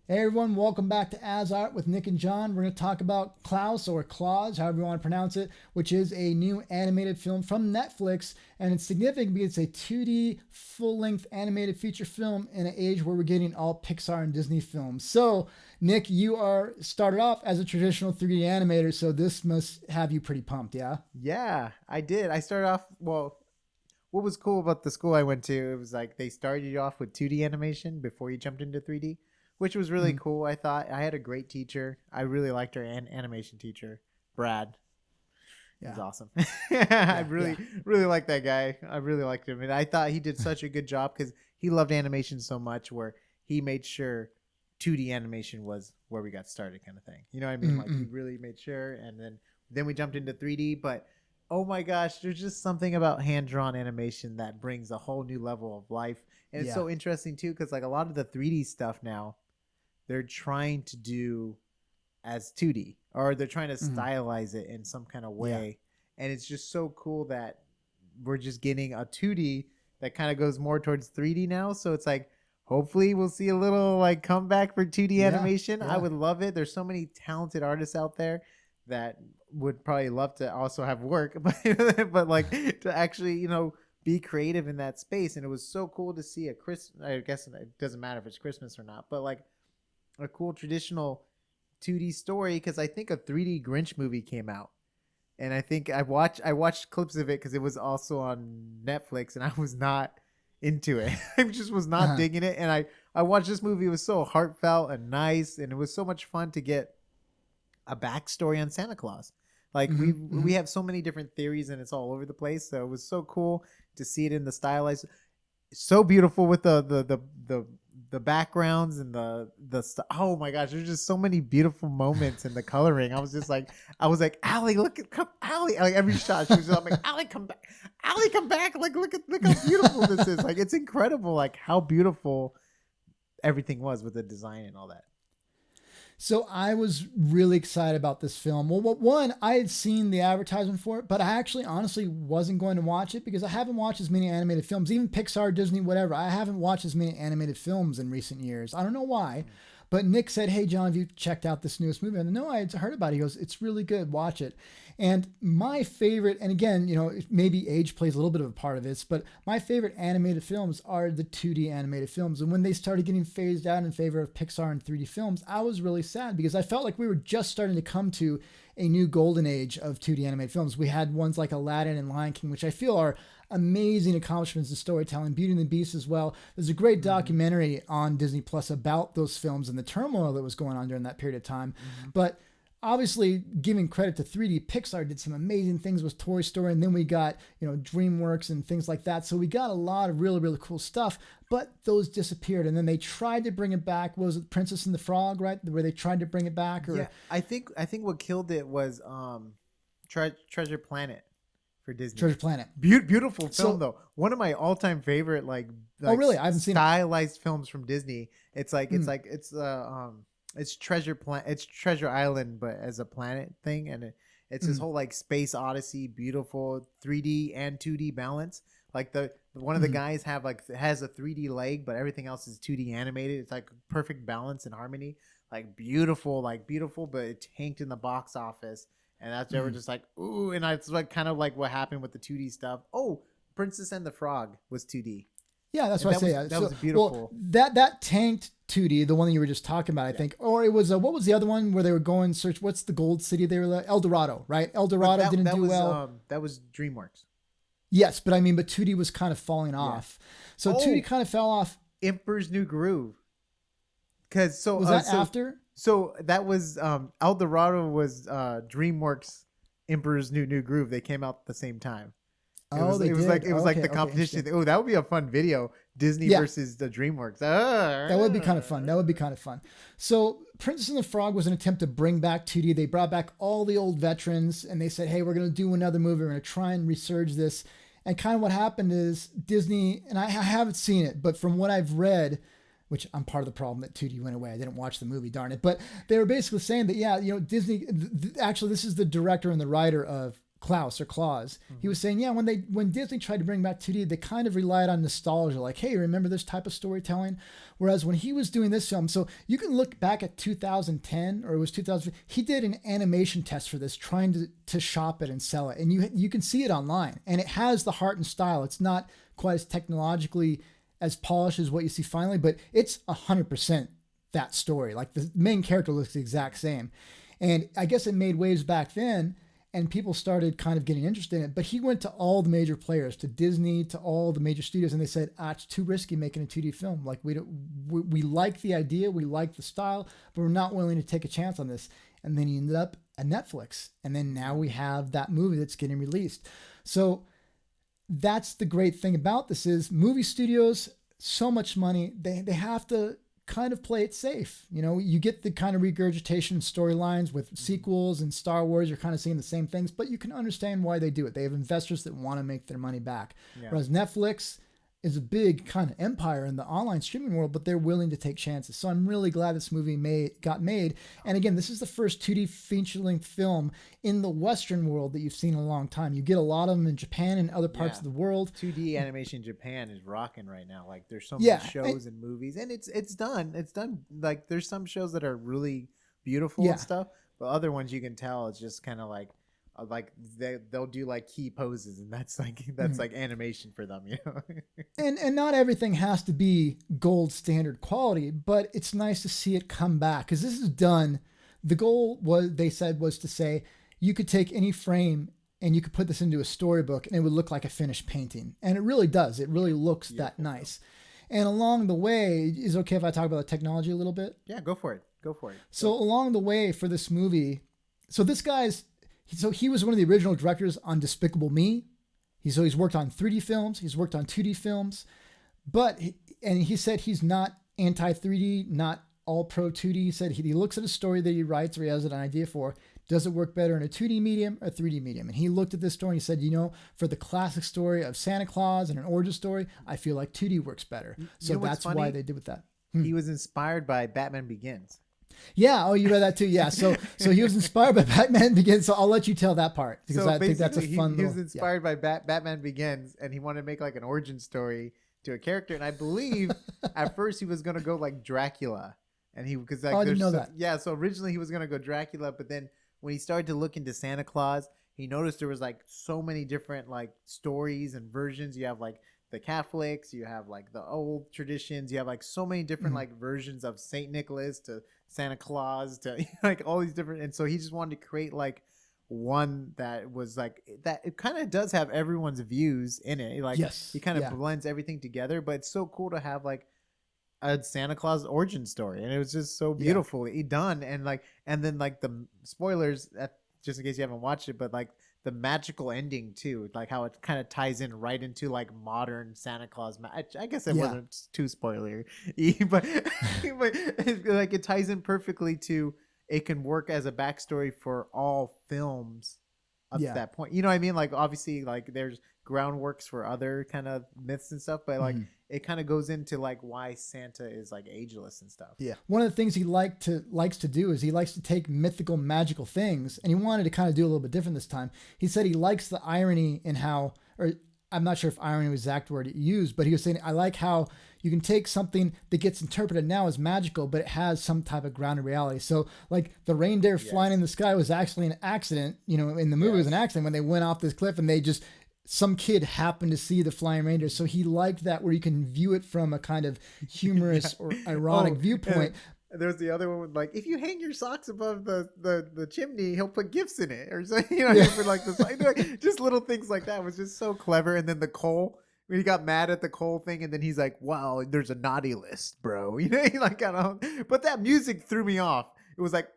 Hey everyone, welcome back to AsArt with Nick and John. We're going to talk about Klaus or Claus, however you want to pronounce it, which is a new animated film from Netflix. And it's significant because it's a 2D full-length animated feature film in an age where we're getting all Pixar and Disney films. So, Nick, you are started off as a traditional 3D animator, so this must have you pretty pumped, yeah? Yeah, I did. I started off, what was cool about the school I went to, it was like they started you off with 2D animation before you jumped into 3D, which was really Mhm. cool. I thought I had a great teacher. I really liked our animation teacher, Brad. He's Yeah, awesome. I yeah, yeah. really like that guy. I really liked him. And I thought he did such a good job because he loved animation so much where he made sure 2D animation was where we got started kind of thing. You know what I mean? Like he Mm-mm. really made sure. And then we jumped into 3D. But oh my gosh, there's just something about hand-drawn animation that brings a whole new level of life. And it's Yeah. so interesting too because like a lot of the 3D stuff now, they're trying to do as 2D or they're trying to Mhm. stylize it in some kind of Yeah. way. And it's just so cool that we're just getting a 2D that kind of goes more towards 3D now. So it's like, hopefully we'll see a little like comeback for 2D Yeah. animation. I Yeah. would love it. There's so many talented artists out there that would probably love to also have work, but like to actually, be creative in that space. And it was so cool to see a I guess it doesn't matter if it's Christmas or not, but like a cool traditional 2D story because I think a 3D Grinch movie came out, and I think I watched clips of it because it was also on Netflix, and I was not into it. I just was not Uh-huh. digging it, and I watched this movie. It was so heartfelt and nice, and it was so much fun to get a backstory on Santa Claus. Like we Hmm. we Hmm. have so many different theories, and it's all over the place. So it was so cool to see it in the stylized, so beautiful with the backgrounds and oh my gosh, there's just so many beautiful moments in the coloring. I was like, Allie, look at come Allie, like every shot she was I'm like, Allie, come back, Allie, come back, like look how beautiful this is. Like it's incredible like how beautiful everything was with the design and all that. So I was really excited about this film. Well, one, I had seen the advertisement for it, but I actually honestly wasn't going to watch it because I haven't watched as many animated films, even Pixar, Disney, whatever. I haven't watched as many animated films in recent years. I don't know why, but Nick said, "Hey, John, have you checked out this newest movie?" And no, I had heard about it. He goes, "It's really good. Watch it." And my favorite, and again, maybe age plays a little bit of a part of this, but my favorite animated films are the 2D animated films. And when they started getting phased out in favor of Pixar and 3D films, I was really sad because I felt like we were just starting to come to a new golden age of 2D animated films. We had ones like Aladdin and Lion King, which I feel are amazing accomplishments in storytelling. Beauty and the Beast as well. There's a great Mm-hmm. documentary on Disney Plus about those films and the turmoil that was going on during that period of time. Mm-hmm. But obviously, giving credit to 3D, Pixar did some amazing things with Toy Story, and then we got DreamWorks and things like that. So we got a lot of really really cool stuff, but those disappeared, and then they tried to bring it back. What was it, Princess and the Frog, right? Where they tried to bring it back, Yeah, or I think what killed it was Treasure Planet for Disney. Treasure Planet. Beautiful film So, though. One of my all-time favorite oh like really? I haven't seen it. stylized films from Disney. It's like it's Mm, like it's it's Treasure Island but as a planet thing, and it's this mm, whole like space odyssey, beautiful 3D and 2D balance. Like the one of the mm. guys has a 3D leg but everything else is 2D animated. It's like perfect balance and harmony. Like beautiful, but it tanked in the box office, and that's they were Mm. just like, ooh, and it's like kind of like what happened with the 2D stuff. Oh, Princess and the Frog was 2D, Yeah, that's and what I that say. was Yeah. that was So, well, beautiful. that tanked 2D, the one that you were just talking about, I Yeah, think, or it was what was the other one where they were going search? What's the gold city? They were like El Dorado, right? El but Dorado that didn't that do was well. DreamWorks. Yes, but I mean, but 2D was kind of falling Yeah. off. So 2D Oh, kind of fell off. Emperor's New Groove. Cause so Was uh that so after? so that was El Dorado was DreamWorks Emperor's New Groove. They came out at the same time. It Oh, was they it was like did. it was like Okay, the okay, competition. interesting. Oh, that would be a fun video. Disney Yeah, versus the DreamWorks. that would be kind of fun. That would be kind of fun. So, Princess and the Frog was an attempt to bring back 2D. They brought back all the old veterans and they said, hey, we're going to do another movie. We're going to try and resurge this. And kind of what happened is Disney, and I haven't seen it, but from what I've read, which I'm part of the problem that 2D went away. I didn't watch the movie, darn it. But they were basically saying that, yeah, Disney, actually, this is the director and the writer of Klaus or Claus. Mm-hmm. He was saying, yeah, when Disney tried to bring back 2D, they kind of relied on nostalgia, like, hey, remember this type of storytelling? Whereas when he was doing this film, so you can look back at 2010 or it was 2000, he did an animation test for this, trying to shop it and sell it, and you can see it online, and it has the heart and style. It's not quite as technologically as polished as what you see finally, but it's 100% that story. Like the main character looks the exact same. And I guess it made waves back then, and people started kind of getting interested in it. But he went to all the major players, to Disney, to all the major studios, and they said, it's too risky making a 2D film. Like we like the idea, we like the style, but we're not willing to take a chance on this. And then he ended up at Netflix. And then now we have that movie that's getting released. So that's the great thing about this is movie studios, so much money, they have to kind of play it safe. You know, you get the kind of regurgitation storylines with sequels and Star Wars, you're kind of seeing the same things, but you can understand why they do it. They have investors that want to make their money back. Yeah. Whereas Netflix is a big kind of empire in the online streaming world, but they're willing to take chances. So I'm really glad this movie got made. And again, this is the first 2D feature-length film in the Western world that you've seen in a long time. You get a lot of them in Japan and other parts of the world. 2D animation in Japan is rocking right now. Like there's so many shows and movies, and it's done. It's done. Like there's some shows that are really beautiful and stuff, but other ones you can tell it's just kind of like they'll do like key poses, and that's like animation for them, you know. and not everything has to be gold standard quality, but it's nice to see it come back, because this is done. The goal they said was to say you could take any frame and you could put this into a storybook and it would look like a finished painting, and it really does. It really looks that nice. And along the way, is it okay if I talk about the technology a little bit? Yeah, go for it. So along the way for this movie, so he was one of the original directors on Despicable Me. He's worked on 3D films. He's worked on 2D films. And he said he's not anti-3D, not all pro 2D. He said he looks at a story that he writes or he has an idea for. Does it work better in a 2D medium or 3D medium? And he looked at this story and he said, for the classic story of Santa Claus and an origin story, I feel like 2D works better. So that's why they did with that. He was inspired by Batman Begins. Yeah. Oh, you read that too. Yeah. So he was inspired by Batman Begins. So I'll let you tell that part, because I think that's a fun. He was inspired by Batman Begins, and he wanted to make like an origin story to a character. And I believe at first he was going to go like Dracula, and because like I didn't know that. Yeah. So originally he was going to go Dracula, but then when he started to look into Santa Claus, he noticed there was like so many different like stories and versions. You have like the Catholics, you have like the old traditions, you have like so many different like versions of Saint Nicholas to Santa Claus to like all these different, and so he just wanted to create like one that was like that. It kind of does have everyone's views in it. Like he kind of blends everything together, but it's so cool to have like a Santa Claus origin story, and it was just so beautifully done. And then the spoilers, just in case you haven't watched it, but like the magical ending too, like how it kind of ties in right into like modern Santa Claus. I guess it wasn't too spoilery, but like it ties in perfectly to, it can work as a backstory for all films up to that point. You know what I mean? Like obviously like there's groundworks for other kind of myths and stuff, but like it kind of goes into like why Santa is like ageless and stuff. Yeah. One of the things he likes to do is he likes to take mythical, magical things, and he wanted to kind of do a little bit different this time. He said he likes the irony in how, or I'm not sure if irony was the exact word he used, but he was saying, I like how you can take something that gets interpreted now as magical, but it has some type of grounded reality. So like the reindeer flying in the sky was actually an accident, in the movie it was an accident when they went off this cliff and some kid happened to see the flying reindeer. So he liked that, where you can view it from a kind of humorous or ironic viewpoint. There's the other one with like, if you hang your socks above the chimney, he'll put gifts in it, or something, for like this, just little things like that was just so clever. And then the coal, when he got mad at the coal thing, and then he's like, wow, there's a naughty list, bro. He like kind of, but that music threw me off. It was like,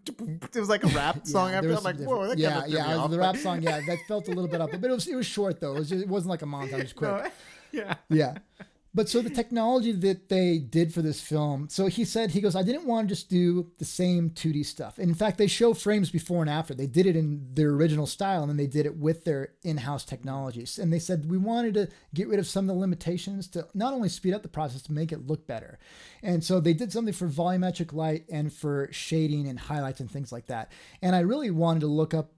it was like a rap song after. I'm like, whoa, that kind of threw me off. The rap song, that felt a little bit up, but it was short though. It wasn't like a montage. It was quick. Yeah. But so the technology that they did for this film, so he goes, I didn't want to just do the same 2D stuff. In fact, they show frames before and after. They did it in their original style, and then they did it with their in-house technologies. And they said, we wanted to get rid of some of the limitations to not only speed up the process, to make it look better. And so they did something for volumetric light and for shading and highlights and things like that. And I really wanted to look up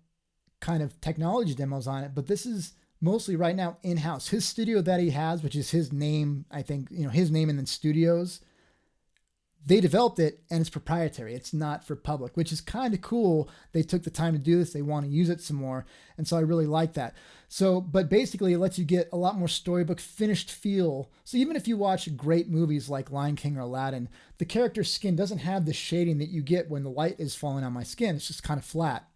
kind of technology demos on it, but this is mostly right now in-house. His studio that he has, which is his name, I think, his name and then studios, they developed it and it's proprietary. It's not for public, which is kind of cool. They took the time to do this. They want to use it some more. And so I really like that. So, but basically it lets you get a lot more storybook finished feel. So even if you watch great movies like Lion King or Aladdin, the character's skin doesn't have the shading that you get when the light is falling on my skin. It's just kind of flat.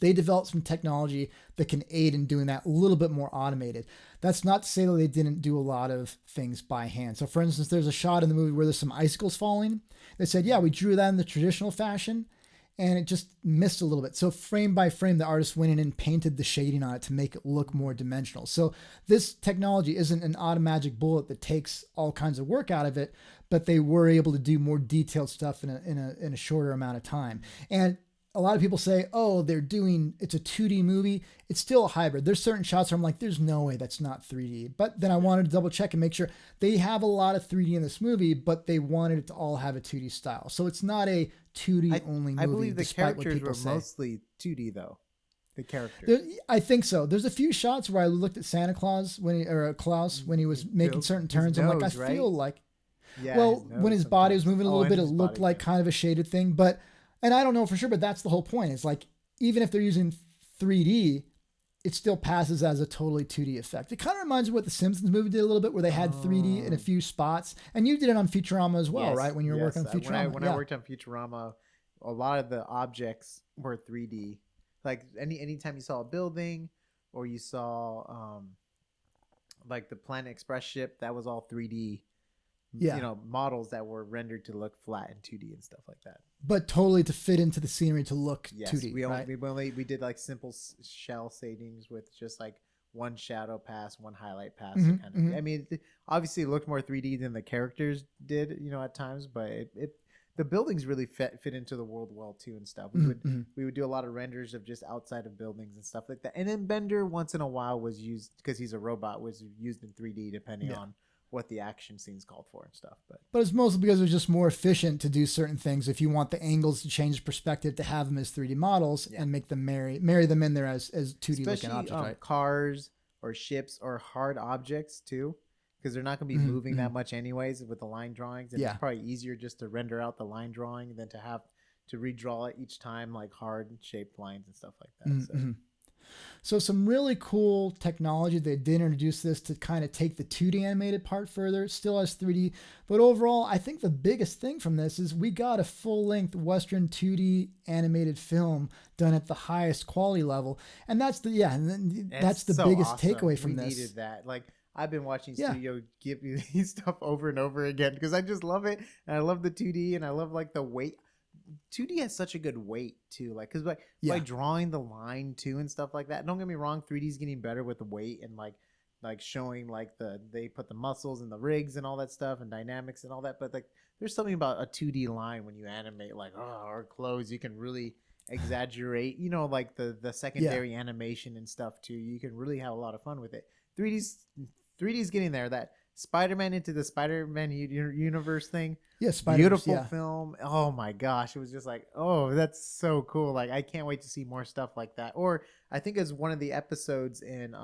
They developed some technology that can aid in doing that a little bit more automated. That's not to say that they didn't do a lot of things by hand. So for instance, there's a shot in the movie where there's some icicles falling. They said, yeah, we drew that in the traditional fashion and it just missed a little bit. So frame by frame, the artist went in and painted the shading on it to make it look more dimensional. So this technology isn't an automatic bullet that takes all kinds of work out of it, but they were able to do more detailed stuff in a shorter amount of time. And a lot of people say, oh, it's a 2D movie. It's still a hybrid. There's certain shots where I'm like, there's no way that's not 3D. But then I wanted to double check and make sure they have a lot of 3D in this movie, but they wanted it to all have a 2D style. So it's not a 2D only movie. I believe the characters were mostly 2D though. The characters. I think so. There's a few shots where I looked at Santa Claus or Klaus when he was making certain turns. I'm like, I feel like, when his body was moving a little bit, it looked like kind of a shaded thing, but. And I don't know for sure, but that's the whole point. It's like, even if they're using 3D, it still passes as a totally 2D effect. It kind of reminds me of what the Simpsons movie did a little bit, where they had 3D in a few spots. And you did it on Futurama as well, right? When you were working on Futurama. When I worked on Futurama, a lot of the objects were 3D. Like anytime you saw a building or you saw like the Planet Express ship, that was all 3D. Models that were rendered to look flat in 2D and stuff like that. But totally to fit into the scenery to look 2D. We did like simple shell shadings with just like one shadow pass, one highlight pass. I mean, it obviously looked more 3D than the characters did, at times, but the buildings really fit into the world well too and stuff. We would do a lot of renders of just outside of buildings and stuff like that. And then Bender once in a while was used, because he's a robot, was used in 3D depending on what the action scenes called for and stuff. But it's mostly because it was just more efficient to do certain things. If you want the angles to change perspective, to have them as 3D models and make them marry them in there as 2D looking objects, right? Cars or ships or hard objects too, because they're not going to be moving that much anyways with the line drawings. And it's probably easier just to render out the line drawing than to have to redraw it each time, like hard shaped lines and stuff like that. So some really cool technology. They did introduce this to kind of take the 2D animated part further. It still has 3D, but overall, I think the biggest thing from this is we got a full-length Western 2D animated film done at the highest quality level, and that's the biggest takeaway from this. We needed that. Like, I've been watching Studio give me these stuff over and over again because I just love it, and I love the 2D, and I love like the weight. 2D has such a good weight too, like because by drawing the line too and stuff like that. Don't get me wrong, 3D is getting better with the weight and like showing like they put the muscles and the rigs and all that stuff and dynamics and all that. But like there's something about a 2D line when you animate like or clothes, you can really exaggerate, like the secondary animation and stuff too. You can really have a lot of fun with it. 3D's getting there. That Spider-Man Into the Spider-Man universe thing. Beautiful film. Oh my gosh. It was just like, oh, that's so cool. Like, I can't wait to see more stuff like that. Or I think it's one of the episodes in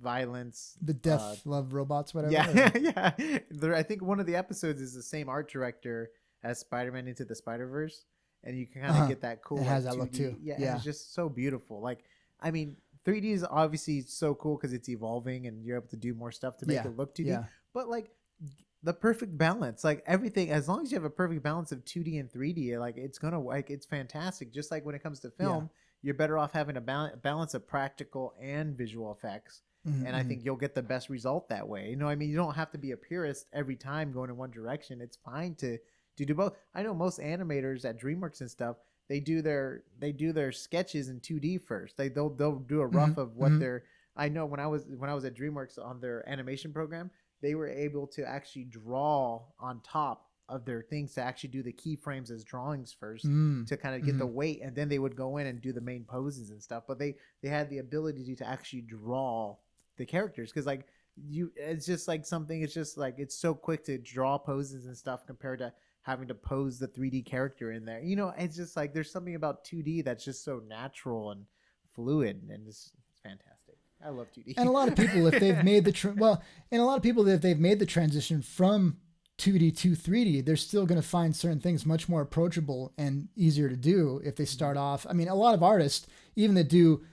Violence. The Death, Love, Robots, whatever. Yeah. I think one of the episodes is the same art director as Spider-Man Into the Spider-Verse. And you can kind of get that cool. It has that look too. Yeah. It's just so beautiful. Like, I mean, 3D is obviously so cool because it's evolving and you're able to do more stuff to make it look 2D. Yeah. But like the perfect balance, like everything, as long as you have a perfect balance of 2D and 3D, like it's fantastic. Just like when it comes to film, you're better off having a balance of practical and visual effects. And I think you'll get the best result that way. I mean, you don't have to be a purist every time going in one direction. It's fine to do both. I know most animators at DreamWorks and stuff, they do their sketches in 2D first. They'll do a rough of what they're. I know when I was at DreamWorks on their animation program, they were able to actually draw on top of their things to actually do the keyframes as drawings first to kind of get the weight, and then they would go in and do the main poses and stuff. But they had the ability to actually draw the characters because it's just like something. It's just like it's so quick to draw poses and stuff compared to having to pose the 3D character in there. You know, it's just like there's something about 2D that's just so natural and fluid, and it's fantastic. I love 2D. And a lot of people, if they've made the transition from 2D to 3D, they're still going to find certain things much more approachable and easier to do if they start off. I mean, a lot of artists, even that do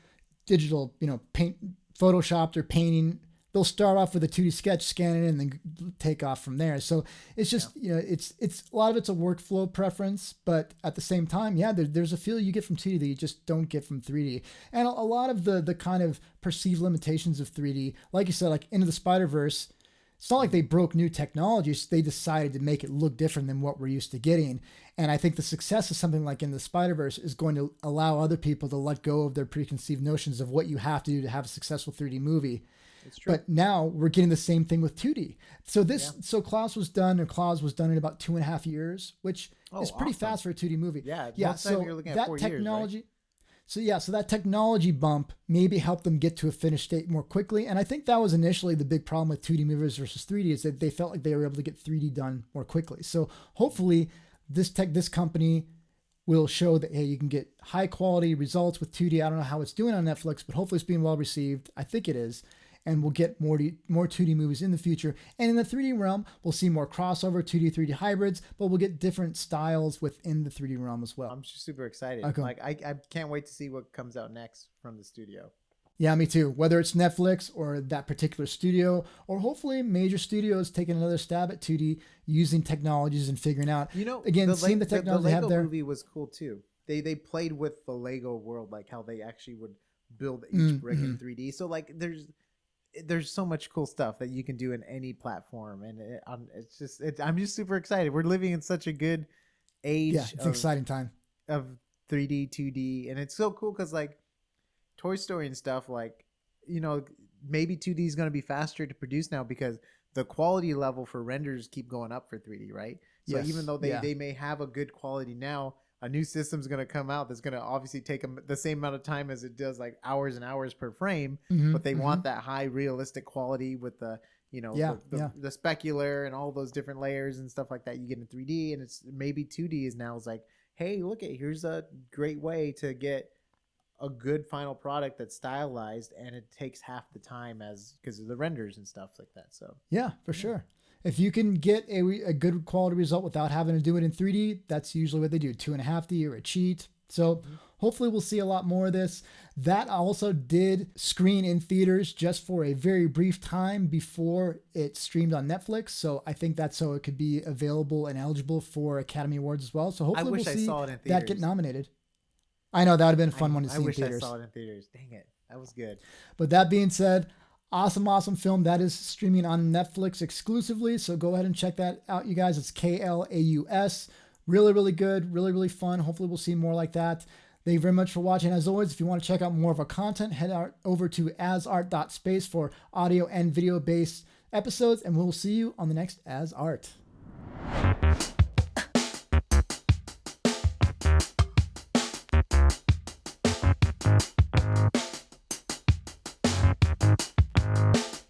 digital, paint, photoshopped or painting, they'll start off with a 2D sketch, scan it, and then take off from there. So it's just, it's a lot of it's a workflow preference, but at the same time, there's a feel you get from 2D that you just don't get from 3D. And a lot of the kind of perceived limitations of 3D, like you said, like Into the Spider-Verse, it's not like they broke new technologies. They decided to make it look different than what we're used to getting. And I think the success of something like In the Spider-Verse is going to allow other people to let go of their preconceived notions of what you have to do to have a successful 3D movie. It's true. But now we're getting the same thing with 2D. So Klaus was done in about 2.5 years, which is pretty fast for a 2D movie. Yeah. So you're looking at 4 technology. Years, right? So that technology bump maybe helped them get to a finished state more quickly. And I think that was initially the big problem with 2D movies versus 3D is that they felt like they were able to get 3D done more quickly. So hopefully this company will show that, hey, you can get high quality results with 2D. I don't know how it's doing on Netflix, but hopefully it's being well received. I think it is. And we'll get more 2D movies in the future. And in the 3D realm, we'll see more crossover, 2D, 3D hybrids, but we'll get different styles within the 3D realm as well. I'm just super excited. Okay. Like I can't wait to see what comes out next from the studio. Yeah, me too. Whether it's Netflix or that particular studio, or hopefully major studios taking another stab at 2D using technologies and figuring out. Again, seeing the technology the they Lego have there. movie was cool too. They played with the Lego world, like how they actually would build each brick in 3D. So like there's so much cool stuff that you can do in any platform, and I'm just super excited. We're living in such a good age. Yeah, it's an exciting time of 3D, 2D, and it's so cool because like Toy Story and stuff, like maybe 2D is going to be faster to produce now because the quality level for renders keep going up for 3D, right? So even though they may have a good quality now, a new system's going to come out that's going to obviously take them the same amount of time as it does, like hours and hours per frame. But they want that high realistic quality with the the specular and all those different layers and stuff like that you get in 3D. And it's maybe 2D is now is like, hey, look here's a great way to get a good final product that's stylized, and it takes half the time because of the renders and stuff like that. So yeah, for sure. If you can get a good quality result without having to do it in 3D, that's usually what they do, 2.5D or a cheat. So hopefully we'll see a lot more of this. That also did screen in theaters just for a very brief time before it streamed on Netflix. So I think that's so it could be available and eligible for Academy Awards as well. So hopefully we'll see that get nominated. I know that would have been a fun one to see in theaters. I saw it in theaters. Dang it. That was good. But that being said, awesome film that is streaming on Netflix exclusively. So go ahead and check that out, you guys. It's Klaus. Really good. Really fun. Hopefully we'll see more like that. Thank you very much for watching. As always, if you want to check out more of our content, head over to asart.space for audio and video based episodes. And we'll see you on the next AsArt.